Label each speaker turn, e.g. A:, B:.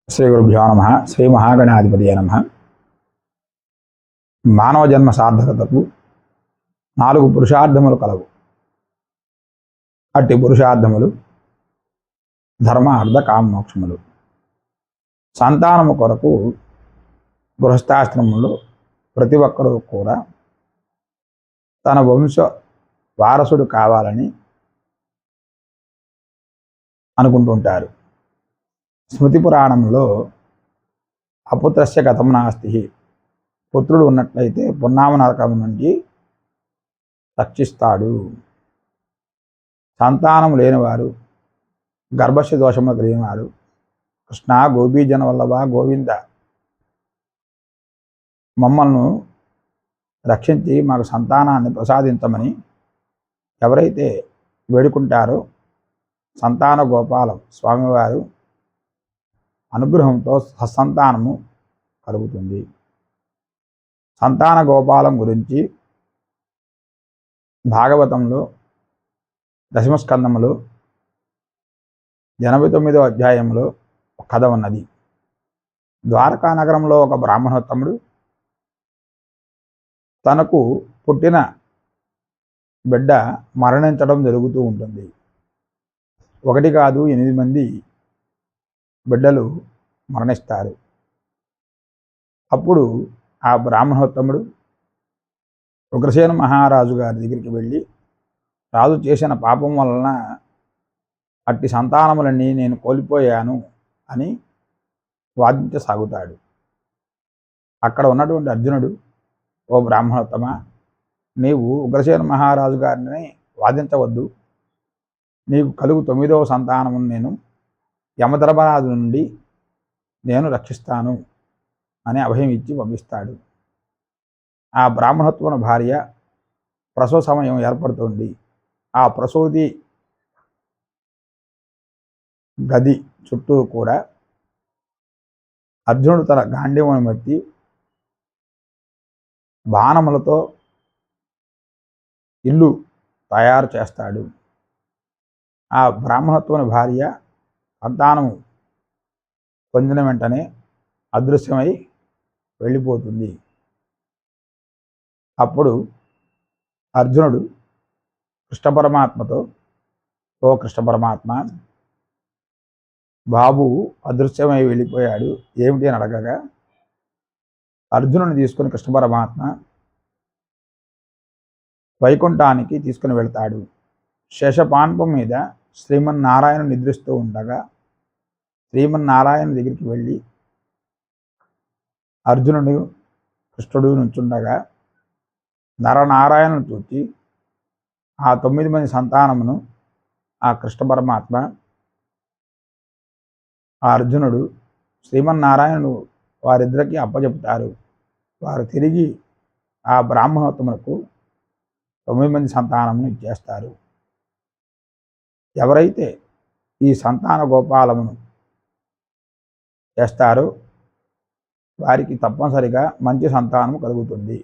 A: శ్రీ గురుభ్యో నమ. శ్రీ మహాగణాధిపతి నమ. మానవ జన్మ సార్థకతకు 4 పురుషార్థములు కలవు. అట్టి పురుషార్థములు ధర్మ, అర్థ, కామ, మోక్షములు. సంతానము కొరకు గృహస్థాశ్రమంలో ప్రతి ఒక్కరూ కూడా తన వంశ వారసుడు కావాలని అనుకుంటుంటారు. స్మృతి పురాణంలో అపుత్రస్య గతం నాస్తి, పుత్రుడు ఉన్నట్లయితే పున్నామ నరకం నుండి రక్షిస్తాడు. సంతానం లేనివారు, గర్భస్య దోషము కలిగినవారు, కృష్ణ గోపీజన వల్లభ గోవింద మమ్మల్ని రక్షించి మాకు సంతానాన్ని ప్రసాదించమని ఎవరైతే వేడుకుంటారో సంతాన గోపాలం స్వామివారు అనుగ్రహంతో సత్సంతానము కలుగుతుంది. సంతాన గోపాలం గురించి భాగవతంలో 10వ స్కందములో 89వ అధ్యాయంలో ఒక కథ ఉన్నది. ద్వారకా నగరంలో ఒక బ్రాహ్మణోత్తముడు తనకు పుట్టిన బిడ్డ మరణించడం జరుగుతూ ఉంటుంది. 1 కాదు 8 మంది బిడ్డలు మరణిస్తారు. అప్పుడు ఆ బ్రాహ్మణోత్తముడు ఉగ్రసేన మహారాజు గారి దగ్గరికి వెళ్ళి, రాజు చేసిన పాపం వలన అట్టి సంతానములన్నీ నేను కోల్పోయాను అని వాదించసాగుతాడు. అక్కడ ఉన్నటువంటి అర్జునుడు, ఓ బ్రాహ్మణోత్తమ, నీవు ఉగ్రసేన మహారాజు గారిని వాదించవద్దు. నీకు కలుగు 9వ సంతానమును నేను యమధర్మరాజు నుండి నేను రక్షిస్తాను అని అభయం ఇచ్చి పంపిస్తాడు. ఆ బ్రాహ్మణోత్తముని భార్య ప్రసవ సమయం ఏర్పడుతుంది. ఆ ప్రసూతి గది చుట్టూ కూడా అర్జునుడు తన గాంధీవం ఎత్తి బాణములతో ఇల్లు తయారు చేస్తాడు. ఆ బ్రాహ్మణోత్తముని భార్య సంతానము పొందిన వెంటనే అదృశ్యమై వెళ్ళిపోతుంది. అప్పుడు అర్జునుడు కృష్ణ పరమాత్మతో, ఓ కృష్ణ పరమాత్మ, బాబు అదృశ్యమై వెళ్ళిపోయాడు ఏమిటి అని అడగగా, అర్జునుని తీసుకుని కృష్ణ పరమాత్మ వైకుంఠానికి తీసుకుని వెళ్తాడు. శేషపాన్పం మీద శ్రీమన్నారాయణ నిద్రిస్తూ ఉండగా శ్రీమన్నారాయణ దగ్గరికి వెళ్ళి అర్జునుడు కృష్ణుడు నుంచుండగా నరనారాయణను చూచి ఆ 9 మంది సంతానమును ఆ కృష్ణ పరమాత్మ, ఆ అర్జునుడు శ్రీమన్నారాయణుడు వారిద్దరికీ అప్పచెపుతారు. వారు తిరిగి ఆ బ్రాహ్మణోత్తములకు 9 మంది సంతానమును ఇచ్చేస్తారు. ఎవరైతే ఈ సంతాన గోపాలమును చేస్తారో వారికి తప్పనిసరిగా మంచి సంతానం కలుగుతుంది.